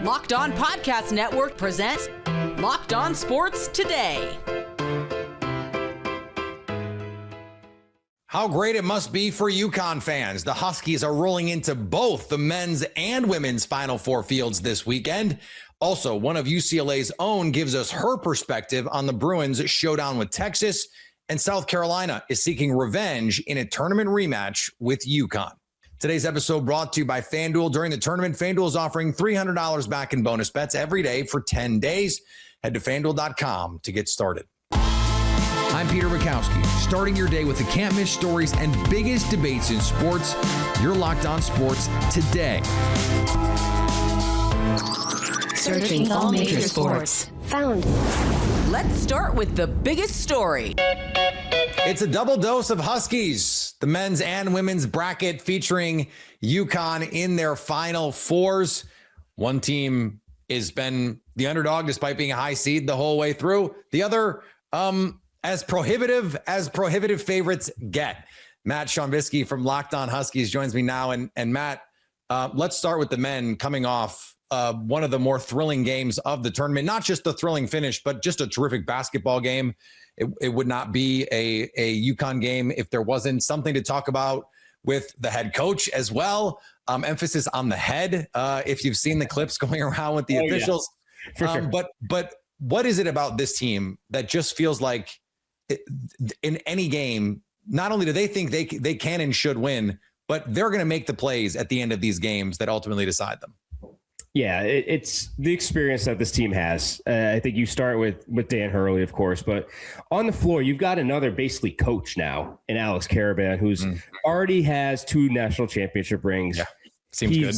Locked On Podcast Network presents Locked On Sports Today. How great it must be for UConn fans. The Huskies are rolling into both the men's and women's Final Four fields this weekend. Also, one of UCLA's own gives us her perspective on the Bruins' showdown with Texas, and South Carolina is seeking revenge in a tournament rematch with UConn. Today's episode brought to you by FanDuel. During the tournament, FanDuel is offering $300 back in bonus bets every day for 10 days. Head to FanDuel.com to get started. I'm Peter Bukowski, starting your day with the can't-miss stories and biggest debates in sports. You're Locked On Sports Today. Searching all major sports. Found. Let's start with the biggest story. It's a double dose of Huskies, the men's and women's bracket featuring UConn in their Final Fours. One team has been the underdog despite being a high seed the whole way through. The other, as prohibitive favorites get. Matt Shonvisky from Locked On Huskies joins me now. And Matt, let's start with the men coming off one of the more thrilling games of the tournament. Not just the thrilling finish, but just a terrific basketball game. It would not be a UConn game if there wasn't something to talk about with the head coach as well. Emphasis on the head. If you've seen the clips going around with the officials, yeah. Sure. But what is it about this team that just feels like in any game, not only do they think they can and should win, but they're going to make the plays at the end of these games that ultimately decide them? Yeah, it's the experience that this team has. I think you start with Dan Hurley, of course, but on the floor, you've got another basically coach now in Alex Karaban, who's already has 2 national championship rings. Yeah, seems good.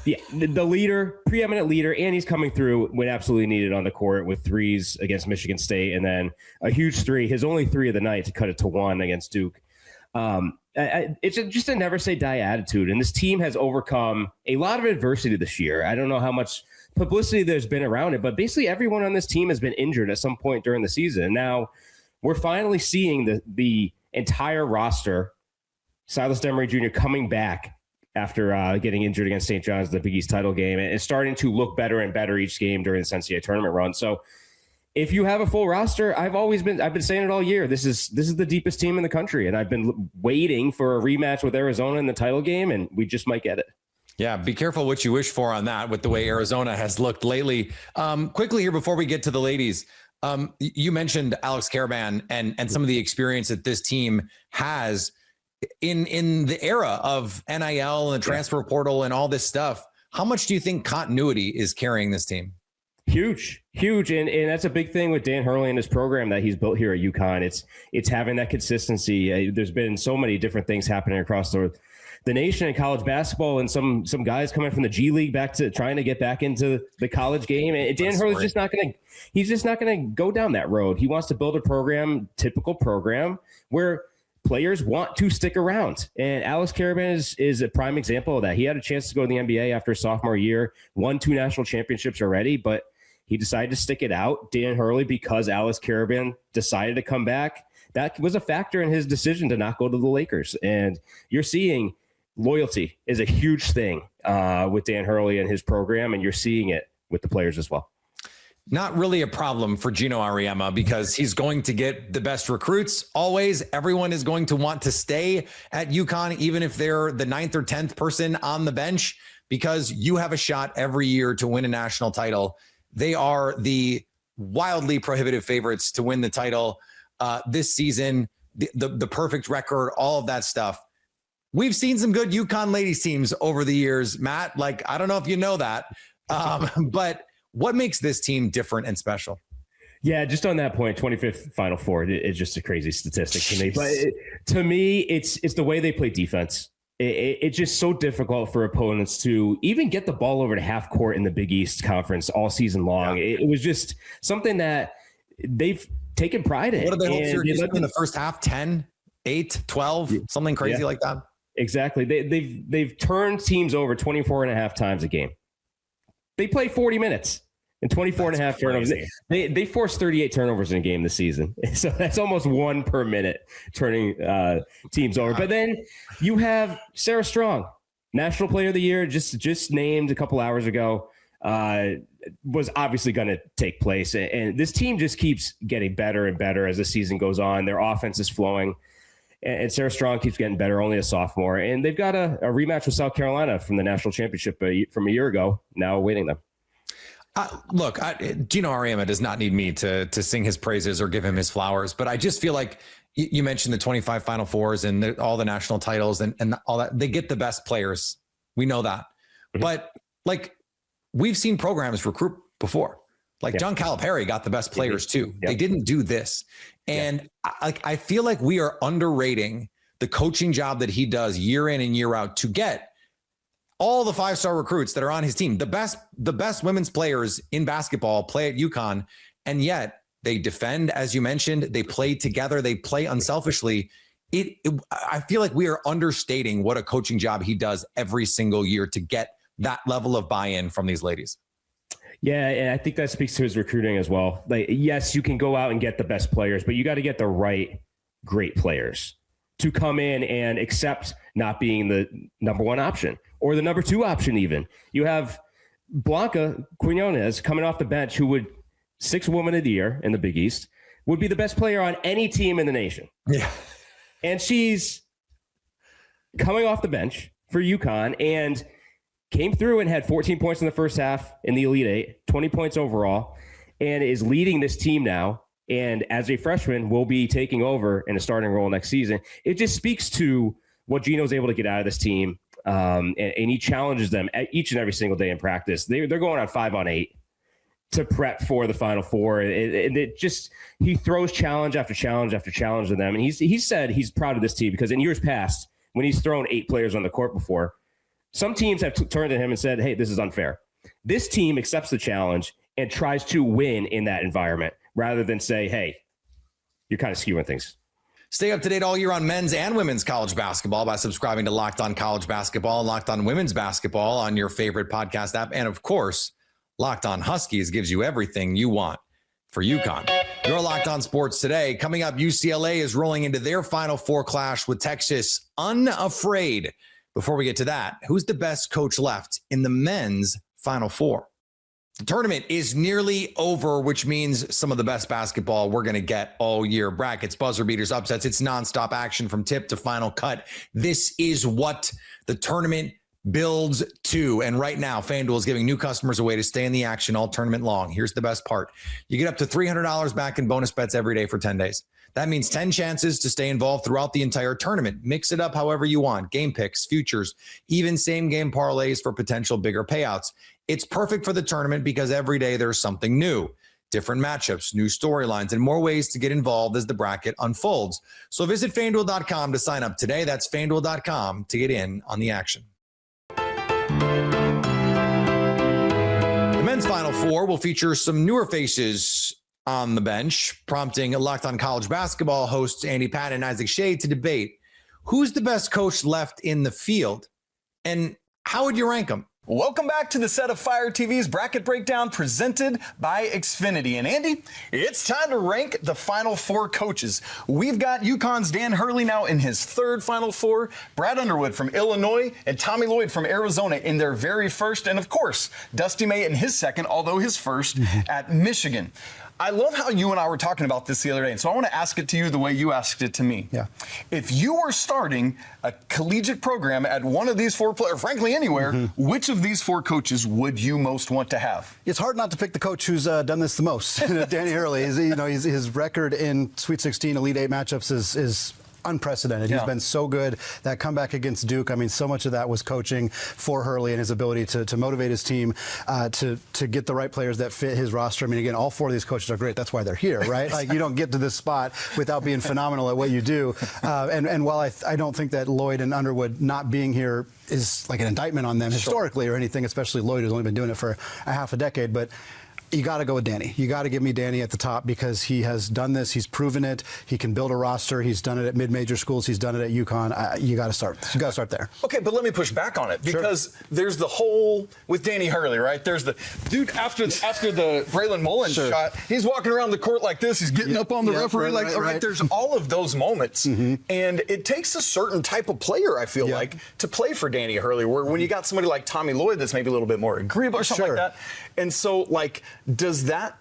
Yeah, the leader, preeminent leader, and he's coming through when absolutely needed on the court with threes against Michigan State, and then a huge three, his only 3 of the night to cut it to 1 against Duke. It's just a never say die attitude. And this team has overcome a lot of adversity this year. I don't know how much publicity there's been around it, but basically everyone on this team has been injured at some point during the season. Now we're finally seeing the entire roster, Silas Demery Jr. coming back after getting injured against St. John's, the Big East title game, and starting to look better and better each game during this NCAA tournament run. So if you have a full roster, I've been saying it all year. This is the deepest team in the country, and I've been waiting for a rematch with Arizona in the title game, and we just might get it. Yeah, be careful what you wish for on that with the way Arizona has looked lately. Quickly here before we get to the ladies, you mentioned Alex Karaban and some of the experience that this team has in the era of NIL and the transfer portal and all this stuff. How much do you think continuity is carrying this team? Huge. And that's a big thing with Dan Hurley and his program that he's built here at UConn. It's having that consistency. There's been so many different things happening across the nation in college basketball, and some guys coming from the G League back to trying to get back into the college game. And Dan Hurley's just not going to go down that road. He wants to build a program, typical program, where players want to stick around. And Alex Karaban is a prime example of that. He had a chance to go to the NBA after sophomore year, won 2 national championships already, but he decided to stick it out. Dan Hurley, because Alex Karaban decided to come back, that was a factor in his decision to not go to the Lakers. And you're seeing loyalty is a huge thing with Dan Hurley and his program, and you're seeing it with the players as well. Not really a problem for Gino Auriemma because he's going to get the best recruits. Always, everyone is going to want to stay at UConn, even if they're the 9th or 10th person on the bench, because you have a shot every year to win a national title. They are the wildly prohibitive favorites to win the title this season, the perfect record, all of that stuff. We've seen some good UConn ladies teams over the years, Matt. Like, I don't know if you know that, but what makes this team different and special? Yeah, just on that point, 25th Final Four, it's just a crazy statistic to me. But to me, it's the way they play defense. It's just so difficult for opponents to even get the ball over to half court in the Big East Conference all season long. Yeah. It was just something that they've taken pride in. What did they hold series in the first half? 10, 8, 12, something crazy like that? Exactly. They've turned teams over 24 and a half times a game. They play 40 minutes. And 24 and a half turnovers. They forced 38 turnovers in a game this season. So that's almost 1 per minute turning teams over. But then you have Sarah Strong, National Player of the Year, just named a couple hours ago. was obviously going to take place. And this team just keeps getting better and better as the season goes on. Their offense is flowing. And Sarah Strong keeps getting better, only a sophomore. And they've got a rematch with South Carolina from the national championship from a year ago, now awaiting them. Look, Gino Auriemma does not need me to sing his praises or give him his flowers, but I just feel like you mentioned the 25 Final Fours and all the national titles and all that. They get the best players. We know that. Mm-hmm. But like we've seen programs recruit before. Like John Calipari got the best players too. Yep. They didn't do this. And I feel like we are underrating the coaching job that he does year in and year out to get all the 5-star recruits that are on his team. The best women's players in basketball play at UConn, and yet they defend, as you mentioned, they play together, they play unselfishly. I feel like we are understating what a coaching job he does every single year to get that level of buy-in from these ladies. Yeah, and I think that speaks to his recruiting as well. Like, yes, you can go out and get the best players, but you got to get the right, great players to come in and accept not being the number one option or the number two option even. You have Blanca Quinones coming off the bench, who would 6th Woman of the Year in the Big East, would be the best player on any team in the nation. Yeah. And she's coming off the bench for UConn and came through and had 14 points in the first half in the Elite Eight, 20 points overall, and is leading this team now. And as a freshman, will be taking over in a starting role next season. It just speaks to what Gino's able to get out of this team. And he challenges them each and every single day in practice. They're going on 5-on-8 to prep for the Final Four. And it just, he throws challenge after challenge after challenge to them. And he said he's proud of this team because in years past, when he's thrown 8 players on the court before, some teams have turned to him and said, hey, this is unfair. This team accepts the challenge and tries to win in that environment rather than say, hey, you're kind of skewing things. Stay up to date all year on men's and women's college basketball by subscribing to Locked On College Basketball and Locked On Women's Basketball on your favorite podcast app. And of course, Locked On Huskies gives you everything you want for UConn. You're Locked On Sports Today. Coming up, UCLA is rolling into their Final Four clash with Texas unafraid. Before we get to that, who's the best coach left in the men's Final Four? The tournament is nearly over, which means some of the best basketball we're going to get all year. Brackets, buzzer beaters, upsets. It's nonstop action from tip to final cut. This is what the tournament builds to. And right now, FanDuel is giving new customers a way to stay in the action all tournament long. Here's the best part. You get up to $300 back in bonus bets every day for 10 days. That means 10 chances to stay involved throughout the entire tournament. Mix it up however you want. Game picks, futures, even same game parlays for potential bigger payouts. It's perfect for the tournament because every day there's something new, different matchups, new storylines, and more ways to get involved as the bracket unfolds. So visit FanDuel.com to sign up today. That's FanDuel.com to get in on the action. The men's Final Four will feature some newer faces on the bench, prompting Locked On College Basketball hosts Andy Patton and Isaac Shea to debate who's the best coach left in the field and how would you rank them? Welcome back to the set of Fire TV's Bracket Breakdown presented by Xfinity. And Andy, it's time to rank the Final Four coaches. We've got UConn's Dan Hurley now in his 3rd Final Four, Brad Underwood from Illinois, and Tommy Lloyd from Arizona in their very first, and of course, Dusty May in his 2nd, although his 1st at Michigan. I love how you and I were talking about this the other day, and so I want to ask it to you the way you asked it to me. Yeah. If you were starting a collegiate program at one of these 4 players, or frankly anywhere, which of these 4 coaches would you most want to have? It's hard not to pick the coach who's done this the most. Danny Hurley, his record in Sweet 16 Elite 8 matchups is unprecedented. He's been so good. That comeback against Duke, I mean, so much of that was coaching for Hurley and his ability to motivate his team, to get the right players that fit his roster. I mean, again, all 4 of these coaches are great. That's why they're here, right? Like, you don't get to this spot without being phenomenal at what you do. And while I don't think that Lloyd and Underwood not being here is like an indictment on them historically or anything, especially Lloyd, who's only been doing it for a half a decade, but You got to go with Danny. You got to give me Danny at the top because he has done this. He's proven it. He can build a roster. He's done it at mid-major schools. He's done it at UConn. You got to start. You got to start there. Okay, but let me push back on it because there's the whole with Danny Hurley, right? There's the dude after the Braylon Mullins shot. He's walking around the court like this. He's getting up on the referee right. There's all of those moments, and it takes a certain type of player, I feel like, to play for Danny Hurley. Where when you got somebody like Tommy Lloyd that's maybe a little bit more agreeable or something like that, and so like. Does that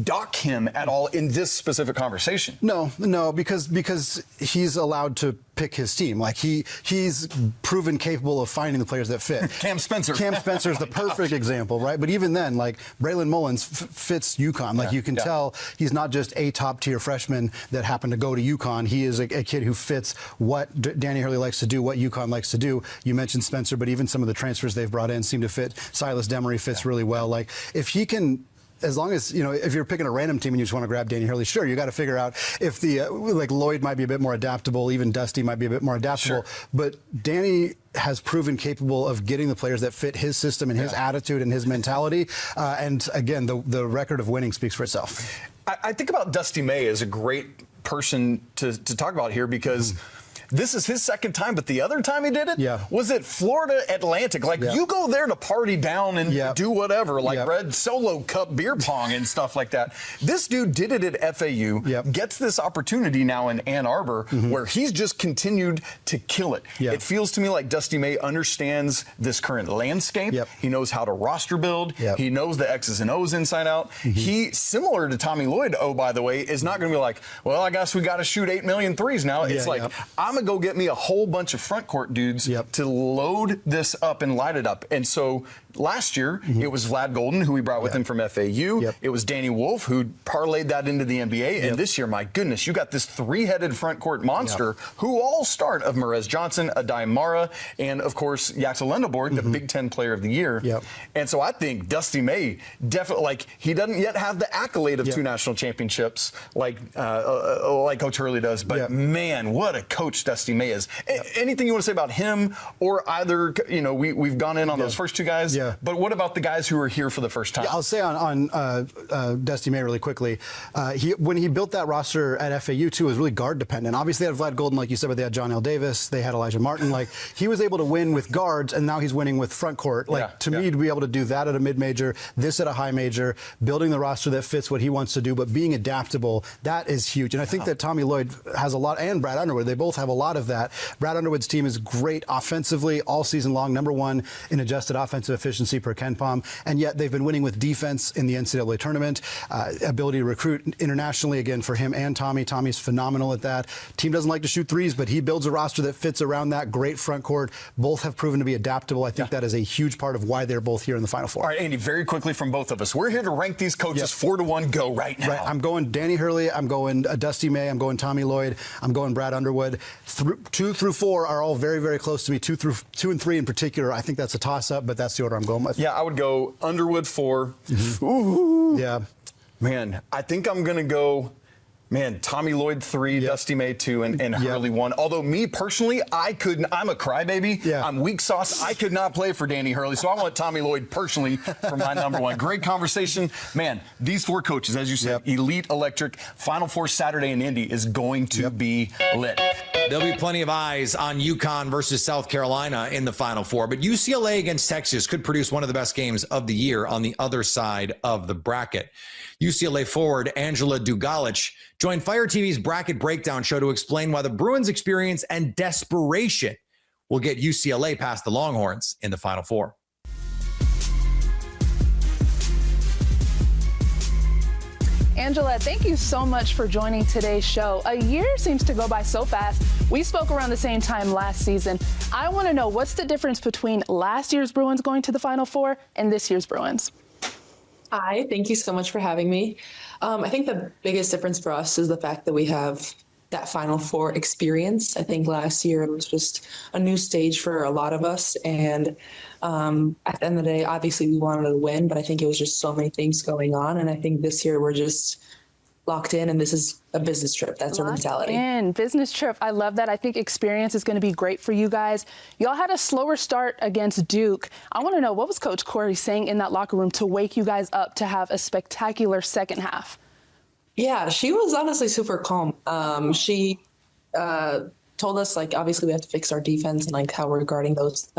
dock him at all in this specific conversation? No, because he's allowed to pick his team. Like he's proven capable of finding the players that fit. Cam Spencer's the perfect example, right? But even then, like Braylon Mullins fits UConn. Like you can tell he's not just a top tier freshman that happened to go to UConn. He is a kid who fits what Danny Hurley likes to do, what UConn likes to do. You mentioned Spencer, but even some of the transfers they've brought in seem to fit. Silas Demery fits really well. Like if he can. As long as, if you're picking a random team and you just want to grab Danny Hurley, sure, you got to figure out if like Lloyd might be a bit more adaptable, even Dusty might be a bit more adaptable. Sure. But Danny has proven capable of getting the players that fit his system and his attitude and his mentality. And again, the record of winning speaks for itself. I think about Dusty May as a great person to talk about here because this is his second time, but the other time he did it was at Florida Atlantic. Like, you go there to party down and do whatever, like Red Solo Cup beer pong and stuff like that. This dude did it at FAU, gets this opportunity now in Ann Arbor, where he's just continued to kill it. It feels to me like Dusty May understands this current landscape. He knows how to roster build. He knows the X's and O's inside out. He, similar to Tommy Lloyd, by the way, is not going to be like, well, I guess we got to shoot 8 million threes now. It's like, I'm going to go get me a whole bunch of front court dudes to load this up and light it up. And so last year, it was Vlad Golden, who we brought with him from FAU. It was Danny Wolf, who parlayed that into the NBA. And this year, my goodness, you got this three-headed front court monster who all start of Merez Johnson, Adai Mara, and, of course, Yaxel Lendeborg, the Big Ten Player of the Year. And so I think Dusty May definitely, like, he doesn't yet have the accolade of 2 national championships like Coach Hurley does. But, man, what a coach Dusty May is. Anything you want to say about him or either, we've gone in on those first 2 guys. But what about the guys who are here for the first time? I'll say on Dusty May really quickly. When he built that roster at FAU, too, was really guard dependent. Obviously, they had Vlad Golden, like you said, but they had John L. Davis. They had Elijah Martin. Like, he was able to win with guards, and now he's winning with front court. Like, to me, to be able to do that at a mid-major, this at a high major, building the roster that fits what he wants to do, but being adaptable, that is huge. And I think that Tommy Lloyd has a lot, and Brad Underwood, they both have a lot of that. Brad Underwood's team is great offensively all season long, #1 in adjusted offensive efficiency per KenPom, and yet they've been winning with defense in the NCAA tournament. Ability to recruit internationally, again, for him and Tommy. Tommy's phenomenal at that. Team doesn't like to shoot threes, but he builds a roster that fits around that. Great front court. Both have proven to be adaptable. I think that is a huge part of why they're both here in the Final Four. All right, Andy, very quickly from both of us. We're here to rank these coaches 4-1. Go right now. Right. I'm going Danny Hurley. I'm going Dusty May. I'm going Tommy Lloyd. I'm going Brad Underwood. 2 through 4 are all very, very close to me. 2 and 3 in particular. I think that's a toss-up, but that's the order I'm going with. Yeah, I would go Underwood 4. Ooh. Yeah. Man, I think I'm going to go, Tommy Lloyd 3, Dusty May 2, and Hurley 1. Although me personally, I'm a crybaby. I'm weak sauce. I could not play for Danny Hurley, so I want Tommy Lloyd personally for my #1. Great conversation. Man, these 4 coaches, as you said, elite, electric. Final Four Saturday in Indy is going to be lit. There'll be plenty of eyes on UConn versus South Carolina in the Final Four, but UCLA against Texas could produce one of the best games of the year on the other side of the bracket. UCLA forward Angela Dugalich joined Fire TV's Bracket Breakdown show to explain why the Bruins' experience and desperation will get UCLA past the Longhorns in the Final Four. Angela, thank you so much for joining today's show. A year seems to go by so fast. We spoke around the same time last season. I want to know, what's the difference between last year's Bruins going to the Final Four and this year's Bruins? Hi, thank you so much for having me. I think the biggest difference for us is the fact that we have that Final Four experience. I think last year it was just a new stage for a lot of us. And at the end of the day, obviously we wanted to win, but I think it was just so many things going on. And I think this year we're just locked in, and this is a business trip. That's our mentality. And business trip. I love that. I think experience is going to be great for you guys. Y'all had a slower start against Duke. I want to know, what was Coach Corey saying in that locker room to wake you guys up to have a spectacular second half? Yeah, she was honestly super calm. She told us, like, obviously we have to fix our defense and like how we're guarding those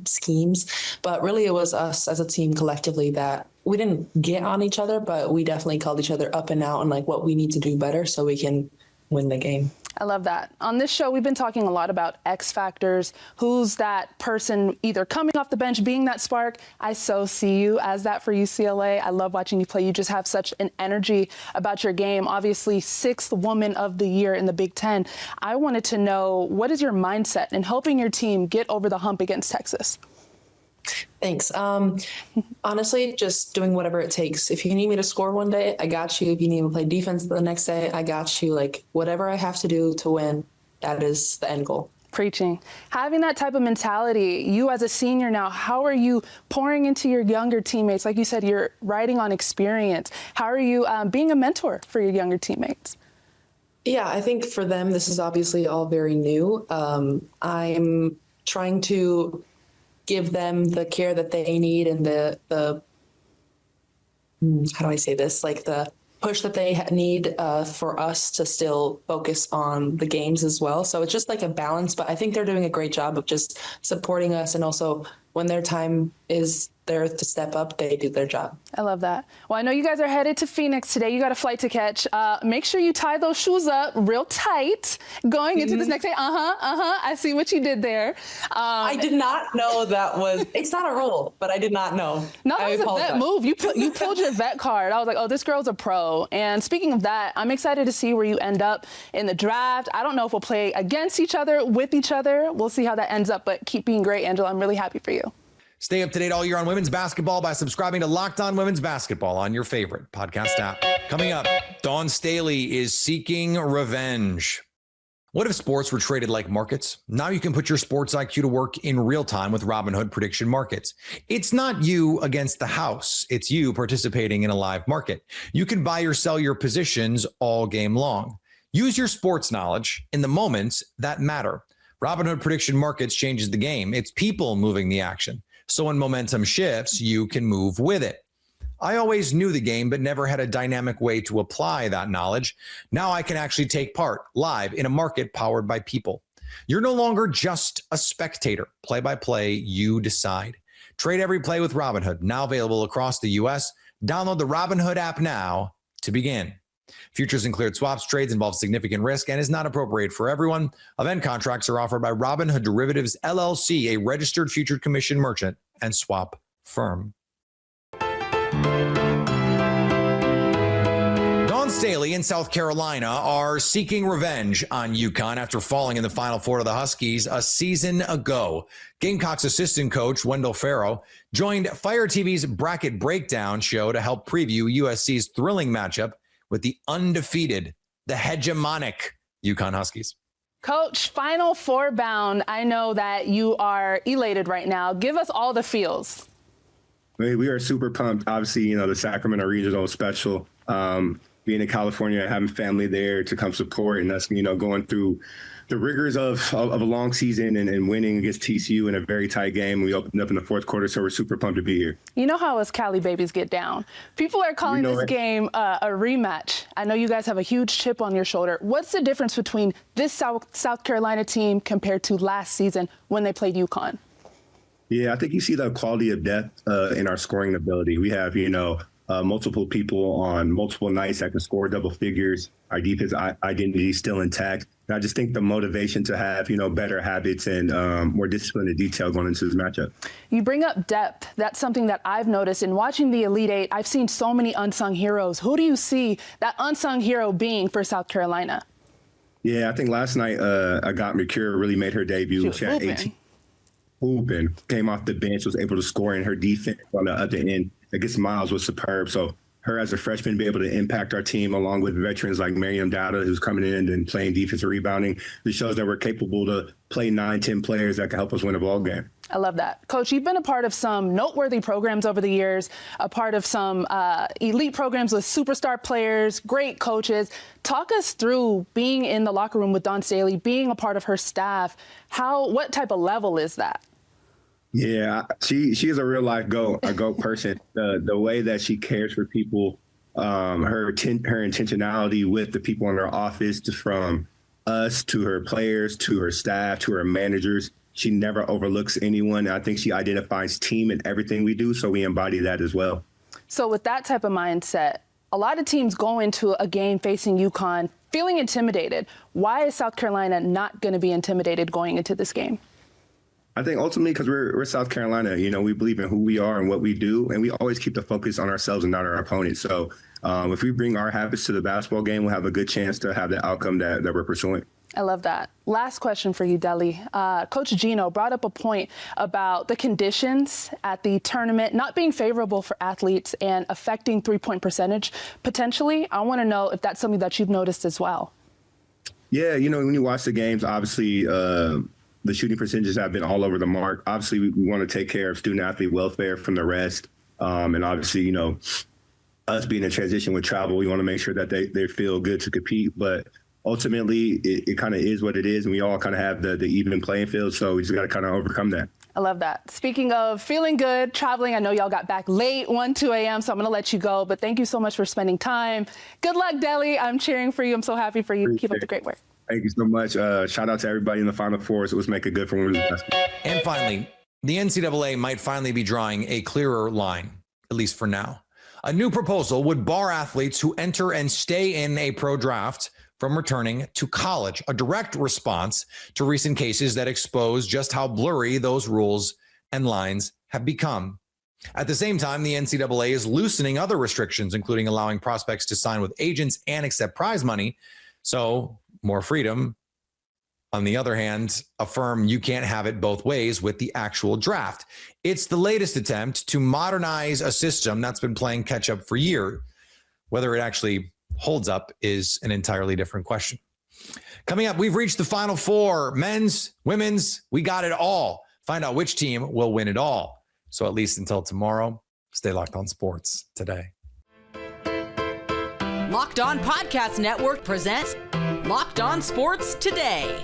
schemes. But really it was us as a team collectively that we didn't get on each other, but we definitely called each other up and out on like what we need to do better so we can win the game. I love that. On this show, we've been talking a lot about X factors. Who's that person either coming off the bench, being that spark? I so see you as that for UCLA. I love watching you play. You just have such an energy about your game. Obviously, 6th Woman of the Year in the Big Ten. I wanted to know, what is your mindset in helping your team get over the hump against Texas? Thanks. Honestly, just doing whatever it takes. If you need me to score one day, I got you. If you need me to play defense the next day, I got you. Like, whatever I have to do to win, that is the end goal. Preaching. Having that type of mentality, you as a senior now, how are you pouring into your younger teammates? Like you said, you're riding on experience. How are you being a mentor for your younger teammates? Yeah, I think for them, this is obviously all very new. I'm trying to give them the care that they need and the how do I say this, like the push that they need for us to still focus on the games as well. So it's just like a balance, but I think they're doing a great job of just supporting us, and also when their time is there to step up, they do their job. I love that. Well, I know you guys are headed to Phoenix today. You got a flight to catch. Make sure you tie those shoes up real tight going into this next day. I see what you did there. I did not know that was, it's not a rule, but I did not know. No, that was a vet move. You pulled your vet card. I was like, oh, this girl's a pro. And speaking of that, I'm excited to see where you end up in the draft. I don't know if we'll play against each other, with each other. We'll see how that ends up, but keep being great, Angela. I'm really happy for you. Stay up to date all year on women's basketball by subscribing to Locked On Women's Basketball on your favorite podcast app. Coming up, Dawn Staley is seeking revenge. What if sports were traded like markets? Now you can put your sports IQ to work in real time with Robinhood Prediction Markets. It's not you against the house. It's you participating in a live market. You can buy or sell your positions all game long. Use your sports knowledge in the moments that matter. Robinhood Prediction Markets changes the game. It's people moving the action. So when momentum shifts, you can move with it. I always knew the game, but never had a dynamic way to apply that knowledge. Now I can actually take part live in a market powered by people. You're no longer just a spectator. Play by play, you decide. Trade every play with Robinhood, now available across the U.S. Download the Robinhood app now to begin. Futures and cleared swaps trades involve significant risk and is not appropriate for everyone. Event contracts are offered by Robinhood Derivatives, LLC, a registered future commission merchant and swap firm. Dawn Staley in South Carolina are seeking revenge on UConn after falling in the Final Four to the Huskies a season ago. Gamecocks assistant coach Wendell Farrow joined Fire TV's Bracket Breakdown show to help preview USC's thrilling matchup with the undefeated, the hegemonic UConn Huskies. Coach, Final Four bound. I know that you are elated right now. Give us all the feels. We are super pumped. Obviously, the Sacramento Regional Special, being in California, having family there to come support, and us, going through the rigors of a long season and winning against TCU in a very tight game. We opened up in the fourth quarter, so we're super pumped to be here. You know how us Cali babies get down. People are calling this game a rematch. I know you guys have a huge chip on your shoulder. What's the difference between this South Carolina team compared to last season when they played UConn? Yeah, I think you see the quality of depth in our scoring ability. We have, multiple people on multiple nights that can score double figures. Our defense identity is still intact. And I just think the motivation to have, better habits and more discipline and detail going into this matchup. You bring up depth. That's something that I've noticed in watching the Elite Eight. I've seen so many unsung heroes. Who do you see that unsung hero being for South Carolina? Yeah, I think last night, Agat Mercure really made her debut. She had 18. Hooping, came off the bench, was able to score, in her defense on the other end against Miles was superb. So her as a freshman be able to impact our team along with veterans like Miriam Dowda, who's coming in and playing defense and rebounding. This shows that we're capable to play 9-10 players that can help us win a ball game. I love that. Coach, you've been a part of some noteworthy programs over the years, a part of some elite programs with superstar players, great coaches. Talk us through being in the locker room with Dawn Staley, being a part of her staff. What type of level is that? Yeah, she is a real life GOAT, a GOAT person. The way that she cares for people, her intentionality with the people in her office, from us to her players, to her staff, to her managers. She never overlooks anyone. I think she identifies team in everything we do, so we embody that as well. So with that type of mindset, a lot of teams go into a game facing UConn feeling intimidated. Why is South Carolina not going to be intimidated going into this game? I think ultimately because we're South Carolina, we believe in who we are and what we do, and we always keep the focus on ourselves and not our opponents. So if we bring our habits to the basketball game, we'll have a good chance to have the outcome that we're pursuing. I love that. Last question for you, Deli. Coach Gino brought up a point about the conditions at the tournament not being favorable for athletes and affecting three-point percentage potentially. I want to know if that's something that you've noticed as well. Yeah, when you watch the games, obviously the shooting percentages have been all over the mark. Obviously, we want to take care of student-athlete welfare from the rest. And obviously, us being in transition with travel, we want to make sure that they feel good to compete. But ultimately, it kind of is what it is, and we all kind of have the even playing field, so we just got to kind of overcome that. I love that. Speaking of feeling good, traveling, I know y'all got back late, 2 a.m., so I'm going to let you go, but thank you so much for spending time. Good luck, Deli. I'm cheering for you. I'm so happy for you. Keep up the great work. Thank you so much. Shout out to everybody in the Final Four. So let's make it good for women's basketball. And finally, the NCAA might finally be drawing a clearer line, at least for now. A new proposal would bar athletes who enter and stay in a pro draft from returning to college, a direct response to recent cases that expose just how blurry those rules and lines have become. At the same time, the NCAA is loosening other restrictions, including allowing prospects to sign with agents and accept prize money. So more freedom. On the other hand, affirm you can't have it both ways with the actual draft. It's the latest attempt to modernize a system that's been playing catch up for years. Whether it actually holds up is an entirely different question. Coming up, we've reached the Final Four. Men's, women's, we got it all. Find out which team will win it all. So at least until tomorrow, stay locked on sports today. Locked On Podcast Network presents Locked On Sports Today.